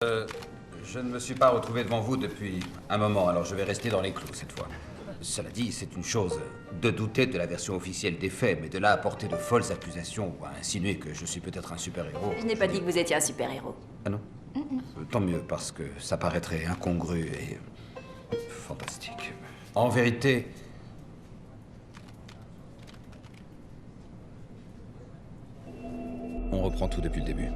Je ne me suis pas retrouvé devant vous depuis un moment, alors je vais rester dans les clous cette fois. Cela dit, c'est une chose de douter de la version officielle des faits, mais de là à porter de folles accusations ou à insinuer que je suis peut-être un super-héros... Je n'ai pas dit que vous étiez un super-héros. Ah non? Tant mieux, parce que ça paraîtrait incongru et... fantastique. En vérité... On reprend tout depuis le début.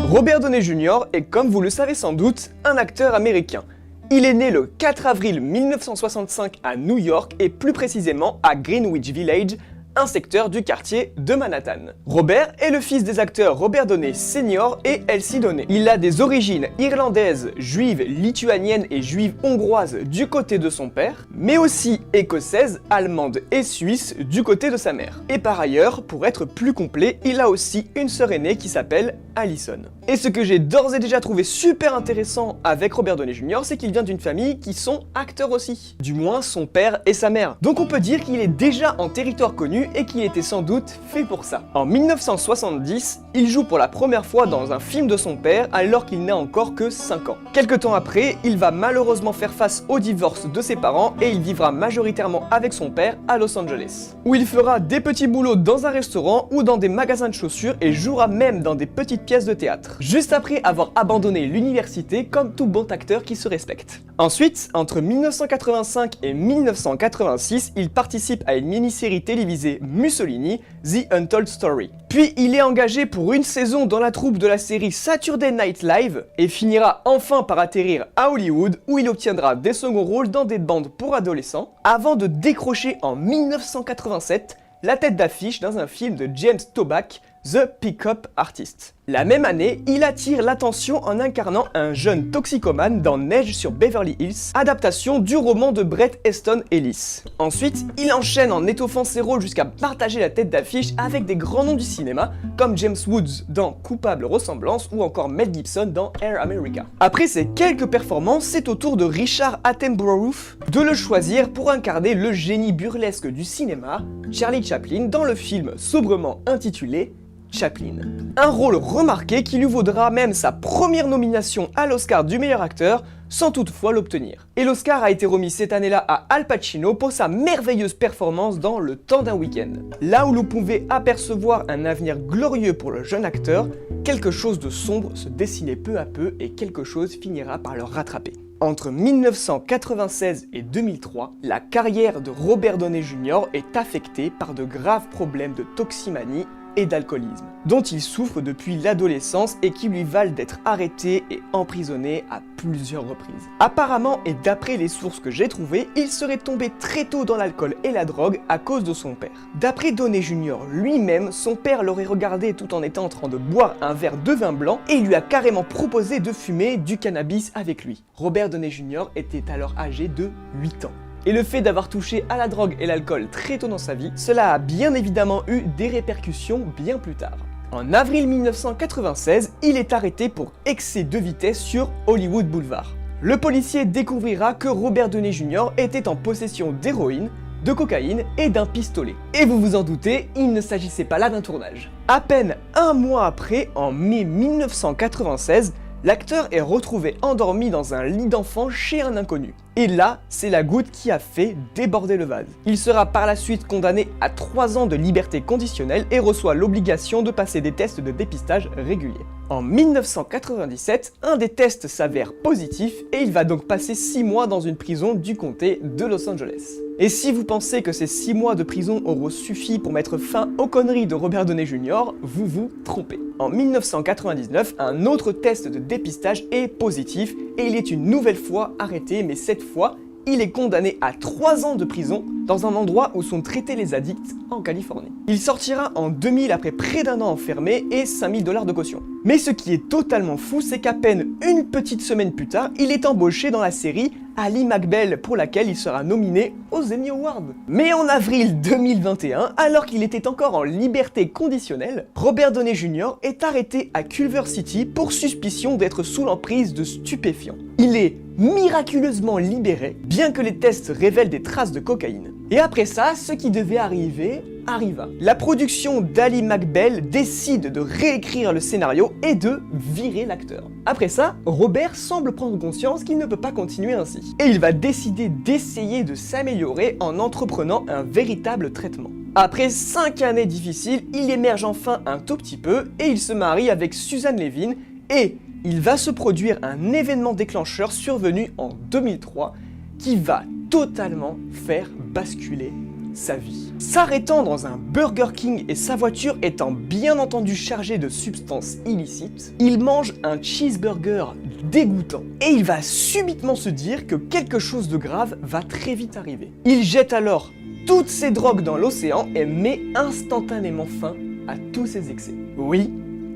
Robert Downey Jr. est, comme vous le savez sans doute, un acteur américain. Il est né le 4 avril 1965 à New York et plus précisément à Greenwich Village, un secteur du quartier de Manhattan. Robert est le fils des acteurs Robert Downey Sr. et Elsie Downey. Il a des origines irlandaises, juives, lituaniennes et juives hongroises du côté de son père, mais aussi écossaises, allemandes et suisses du côté de sa mère. Et par ailleurs, pour être plus complet, il a aussi une sœur aînée qui s'appelle Allison. Et ce que j'ai d'ores et déjà trouvé super intéressant avec Robert Downey Jr., c'est qu'il vient d'une famille qui sont acteurs aussi. Du moins son père et sa mère. Donc on peut dire qu'il est déjà en territoire connu et qu'il était sans doute fait pour ça. En 1970, il joue pour la première fois dans un film de son père alors qu'il n'a encore que 5 ans. Quelque temps après, il va malheureusement faire face au divorce de ses parents et il vivra majoritairement avec son père à Los Angeles, où il fera des petits boulots dans un restaurant ou dans des magasins de chaussures et jouera même dans des petites pièces de théâtre, juste après avoir abandonné l'université comme tout bon acteur qui se respecte. Ensuite, entre 1985 et 1986, il participe à une mini-série télévisée Mussolini, The Untold Story. Puis il est engagé pour une saison dans la troupe de la série Saturday Night Live et finira enfin par atterrir à Hollywood où il obtiendra des seconds rôles dans des bandes pour adolescents avant de décrocher en 1987 la tête d'affiche dans un film de James Toback, The Pick-up Artist. La même année, il attire l'attention en incarnant un jeune toxicomane dans Neige sur Beverly Hills, adaptation du roman de Bret Easton Ellis. Ensuite, il enchaîne en étoffant ses rôles jusqu'à partager la tête d'affiche avec des grands noms du cinéma, comme James Woods dans Coupable Ressemblance ou encore Mel Gibson dans Air America. Après ces quelques performances, c'est au tour de Richard Attenborough de le choisir pour incarner le génie burlesque du cinéma, Charlie Chaplin, dans le film sobrement intitulé Chaplin. Un rôle remarqué qui lui vaudra même sa première nomination à l'Oscar du meilleur acteur, sans toutefois l'obtenir. Et l'Oscar a été remis cette année-là à Al Pacino pour sa merveilleuse performance dans Le Temps d'un week-end. Là où l'on pouvait apercevoir un avenir glorieux pour le jeune acteur, quelque chose de sombre se dessinait peu à peu et quelque chose finira par le rattraper. Entre 1996 et 2003, la carrière de Robert Downey Jr. est affectée par de graves problèmes de toximanie et d'alcoolisme, dont il souffre depuis l'adolescence et qui lui valent d'être arrêté et emprisonné à plusieurs reprises. Apparemment, et d'après les sources que j'ai trouvées, il serait tombé très tôt dans l'alcool et la drogue à cause de son père. D'après Downey Jr. lui-même, son père l'aurait regardé tout en étant en train de boire un verre de vin blanc et lui a carrément proposé de fumer du cannabis avec lui. Robert Downey Jr. était alors âgé de 8 ans. Et le fait d'avoir touché à la drogue et l'alcool très tôt dans sa vie, cela a bien évidemment eu des répercussions bien plus tard. En avril 1996, il est arrêté pour excès de vitesse sur Hollywood Boulevard. Le policier découvrira que Robert Downey Jr. était en possession d'héroïne, de cocaïne et d'un pistolet. Et vous vous en doutez, il ne s'agissait pas là d'un tournage. À peine un mois après, en mai 1996, l'acteur est retrouvé endormi dans un lit d'enfant chez un inconnu. Et là, c'est la goutte qui a fait déborder le vase. Il sera par la suite condamné à 3 ans de liberté conditionnelle et reçoit l'obligation de passer des tests de dépistage réguliers. En 1997, un des tests s'avère positif et il va donc passer 6 mois dans une prison du comté de Los Angeles. Et si vous pensez que ces 6 mois de prison auront suffi pour mettre fin aux conneries de Robert Downey Jr., vous vous trompez. En 1999, un autre test de dépistage est positif et il est une nouvelle fois arrêté, mais cette fois, il est condamné à 3 ans de prison dans un endroit où sont traités les addicts en Californie. Il sortira en 2000 après près d'1 an enfermé et 5 000 $ de caution. Mais ce qui est totalement fou, c'est qu'à peine une petite semaine plus tard, il est embauché dans la série Ally McBeal, pour laquelle il sera nominé aux Emmy Awards. Mais en avril 2021, alors qu'il était encore en liberté conditionnelle, Robert Downey Jr. est arrêté à Culver City pour suspicion d'être sous l'emprise de stupéfiants. Il est miraculeusement libéré, bien que les tests révèlent des traces de cocaïne. Et après ça, ce qui devait arriver arriva. La production d'Ally McBeal décide de réécrire le scénario et de virer l'acteur. Après ça, Robert semble prendre conscience qu'il ne peut pas continuer ainsi. Et il va décider d'essayer de s'améliorer en entreprenant un véritable traitement. Après 5 années difficiles, il émerge enfin un tout petit peu et il se marie avec Suzanne Levin et il va se produire un événement déclencheur survenu en 2003 qui va totalement faire basculer sa vie. S'arrêtant dans un Burger King et sa voiture étant bien entendu chargée de substances illicites, il mange un cheeseburger dégoûtant et il va subitement se dire que quelque chose de grave va très vite arriver. Il jette alors toutes ses drogues dans l'océan et met instantanément fin à tous ses excès. Oui,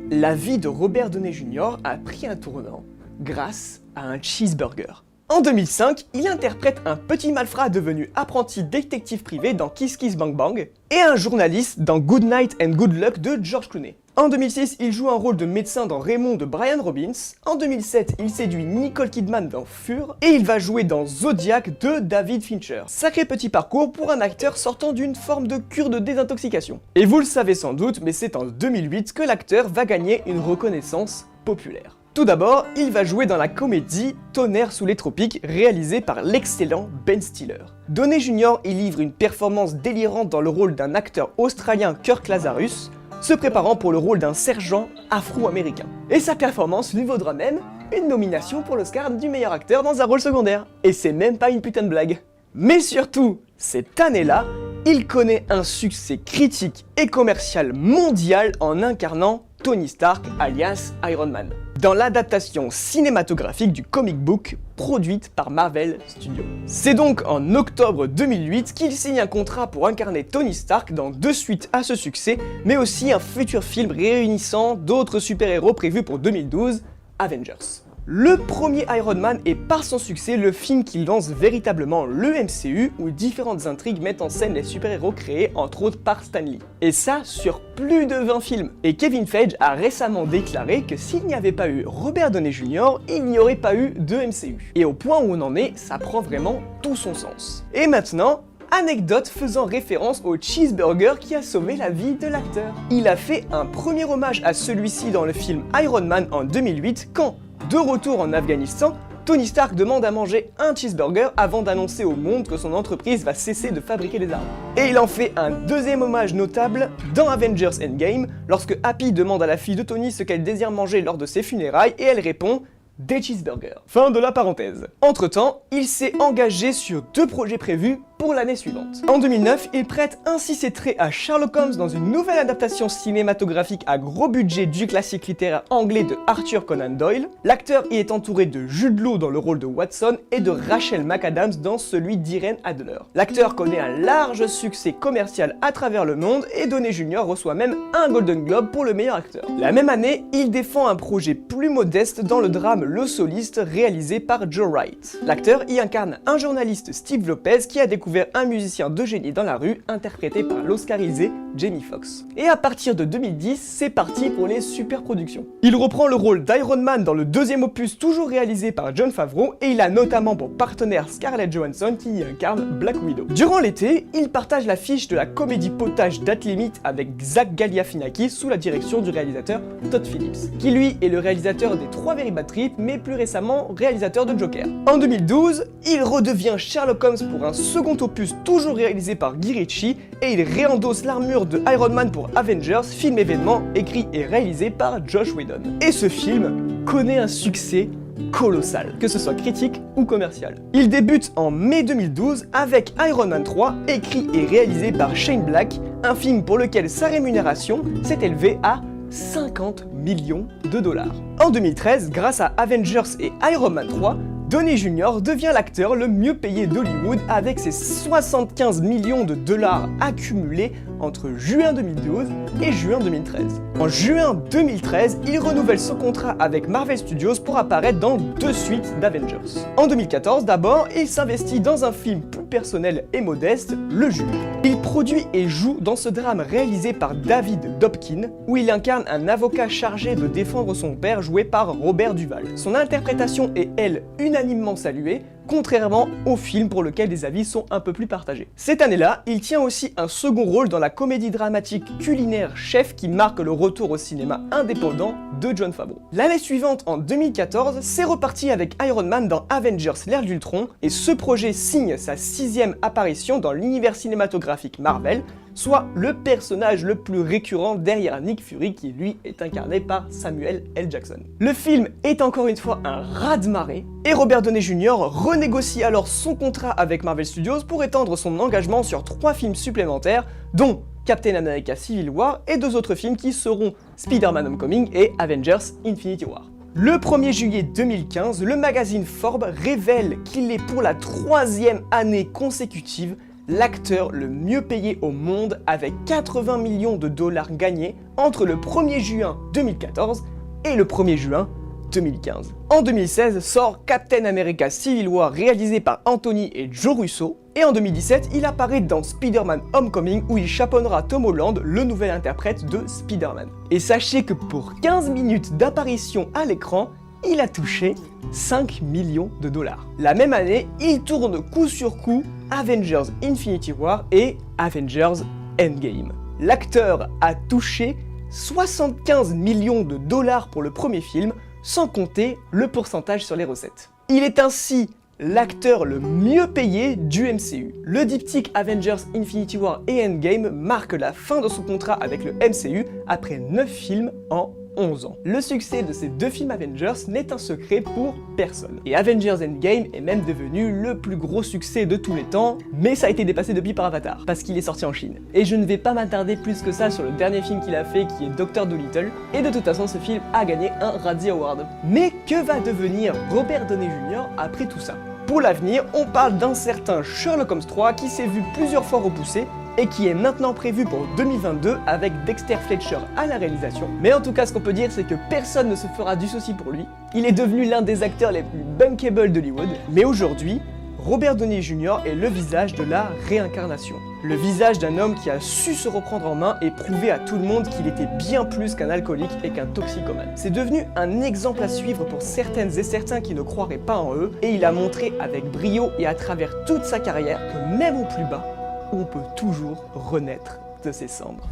la vie de Robert Downey Jr. a pris un tournant grâce à un cheeseburger. En 2005, il interprète un petit malfrat devenu apprenti détective privé dans Kiss Kiss Bang Bang et un journaliste dans Good Night and Good Luck de George Clooney. En 2006, il joue un rôle de médecin dans Raymond de Brian Robbins. En 2007, il séduit Nicole Kidman dans Fur et il va jouer dans Zodiac de David Fincher. Sacré petit parcours pour un acteur sortant d'une forme de cure de désintoxication. Et vous le savez sans doute, mais c'est en 2008 que l'acteur va gagner une reconnaissance populaire. Tout d'abord, il va jouer dans la comédie Tonnerre sous les tropiques, réalisée par l'excellent Ben Stiller. Downey Jr. y livre une performance délirante dans le rôle d'un acteur australien Kirk Lazarus, se préparant pour le rôle d'un sergent afro-américain. Et sa performance lui vaudra même une nomination pour l'Oscar du meilleur acteur dans un rôle secondaire. Et c'est même pas une putain de blague. Mais surtout, cette année-là, il connaît un succès critique et commercial mondial en incarnant Tony Stark alias Iron Man, dans l'adaptation cinématographique du comic book produite par Marvel Studios. C'est donc en octobre 2008 qu'il signe un contrat pour incarner Tony Stark dans 2 suites à ce succès, mais aussi un futur film réunissant d'autres super-héros prévus pour 2012, Avengers. Le premier Iron Man est par son succès le film qui lance véritablement le MCU où différentes intrigues mettent en scène les super-héros créés entre autres par Stan Lee. Et ça sur plus de 20 films. Et Kevin Feige a récemment déclaré que s'il n'y avait pas eu Robert Downey Jr., il n'y aurait pas eu de MCU. Et au point où on en est, ça prend vraiment tout son sens. Et maintenant, anecdote faisant référence au cheeseburger qui a sauvé la vie de l'acteur. Il a fait un premier hommage à celui-ci dans le film Iron Man en 2008 quand, de retour en Afghanistan, Tony Stark demande à manger un cheeseburger avant d'annoncer au monde que son entreprise va cesser de fabriquer des armes. Et il en fait un deuxième hommage notable dans Avengers Endgame, lorsque Happy demande à la fille de Tony ce qu'elle désire manger lors de ses funérailles et elle répond « des cheeseburgers ». Fin de la parenthèse. Entre-temps, il s'est engagé sur 2 projets prévus pour l'année suivante. En 2009, il prête ainsi ses traits à Sherlock Holmes dans une nouvelle adaptation cinématographique à gros budget du classique littéraire anglais de Arthur Conan Doyle. L'acteur y est entouré de Jude Law dans le rôle de Watson et de Rachel McAdams dans celui d'Irene Adler. L'acteur connaît un large succès commercial à travers le monde et Downey Jr. reçoit même un Golden Globe pour le meilleur acteur. La même année, il défend un projet plus modeste dans le drame Le Soliste réalisé par Joe Wright. L'acteur y incarne un journaliste Steve Lopez qui a découvert un musicien de génie dans la rue, interprété par l'oscarisé Jamie Foxx. Et à partir de 2010, c'est parti pour les super productions. Il reprend le rôle d'Iron Man dans le 2e opus toujours réalisé par Jon Favreau et il a notamment pour partenaire Scarlett Johansson qui y incarne Black Widow. Durant l'été, il partage l'affiche de la comédie potage Date Limite avec Zach Galifianakis sous la direction du réalisateur Todd Phillips, qui lui est le réalisateur des 3 Very Bad Trip mais plus récemment réalisateur de Joker. En 2012, il redevient Sherlock Holmes pour un second opus toujours réalisé par Guy Ritchie et il réendosse l'armure de Iron Man pour Avengers, film événement écrit et réalisé par Josh Whedon. Et ce film connaît un succès colossal, que ce soit critique ou commercial. Il débute en mai 2012 avec Iron Man 3, écrit et réalisé par Shane Black, un film pour lequel sa rémunération s'est élevée à 50 millions de $. En 2013, grâce à Avengers et Iron Man 3, Downey Jr. devient l'acteur le mieux payé d'Hollywood avec ses 75 millions de dollars accumulés entre juin 2012 et juin 2013. En juin 2013, il renouvelle son contrat avec Marvel Studios pour apparaître dans 2 suites d'Avengers. En 2014 d'abord, il s'investit dans un film plus personnel et modeste, Le Juge. Il produit et joue dans ce drame réalisé par David Dobkin, où il incarne un avocat chargé de défendre son père joué par Robert Duvall. Son interprétation est, elle, unanimement saluée, contrairement au film pour lequel les avis sont un peu plus partagés. Cette année-là, il tient aussi un second rôle dans la comédie dramatique culinaire Chef qui marque le retour au cinéma indépendant de Jon Favreau. L'année suivante, en 2014, c'est reparti avec Iron Man dans Avengers l'ère d'Ultron, et ce projet signe sa 6e apparition dans l'univers cinématographique Marvel, soit le personnage le plus récurrent derrière Nick Fury qui lui est incarné par Samuel L. Jackson. Le film est encore une fois un raz-de-marée, et Robert Downey Jr. renégocie alors son contrat avec Marvel Studios pour étendre son engagement sur 3 films supplémentaires, dont Captain America Civil War et 2 autres films qui seront Spider-Man Homecoming et Avengers Infinity War. Le 1er juillet 2015, le magazine Forbes révèle qu'il est pour la 3e année consécutive l'acteur le mieux payé au monde avec 80 millions de dollars gagnés entre le 1er juin 2014 et le 1er juin 2015. En 2016 sort Captain America Civil War réalisé par Anthony et Joe Russo, et en 2017 il apparaît dans Spider-Man Homecoming où il chapeaunera Tom Holland, le nouvel interprète de Spider-Man. Et sachez que pour 15 minutes d'apparition à l'écran, il a touché 5 millions de dollars. La même année, il tourne coup sur coup Avengers Infinity War et Avengers Endgame. L'acteur a touché 75 millions de dollars pour le premier film, sans compter le pourcentage sur les recettes. Il est ainsi l'acteur le mieux payé du MCU. Le diptyque Avengers Infinity War et Endgame marque la fin de son contrat avec le MCU après 9 films en 11 ans. Le succès de ces 2 films Avengers n'est un secret pour personne. Et Avengers Endgame est même devenu le plus gros succès de tous les temps, mais ça a été dépassé depuis par Avatar, parce qu'il est sorti en Chine. Et je ne vais pas m'attarder plus que ça sur le dernier film qu'il a fait, qui est Dr. Dolittle, et de toute façon ce film a gagné un Razzie Award. Mais que va devenir Robert Downey Jr. après tout ça? Pour l'avenir, on parle d'un certain Sherlock Holmes 3 qui s'est vu plusieurs fois repoussé, et qui est maintenant prévu pour 2022 avec Dexter Fletcher à la réalisation. Mais en tout cas, ce qu'on peut dire, c'est que personne ne se fera du souci pour lui. Il est devenu l'un des acteurs les plus bankable d'Hollywood. Mais aujourd'hui, Robert Downey Jr. est le visage de la réincarnation. Le visage d'un homme qui a su se reprendre en main et prouver à tout le monde qu'il était bien plus qu'un alcoolique et qu'un toxicomane. C'est devenu un exemple à suivre pour certaines et certains qui ne croiraient pas en eux, et il a montré avec brio et à travers toute sa carrière que même au plus bas, on peut toujours renaître de ses cendres.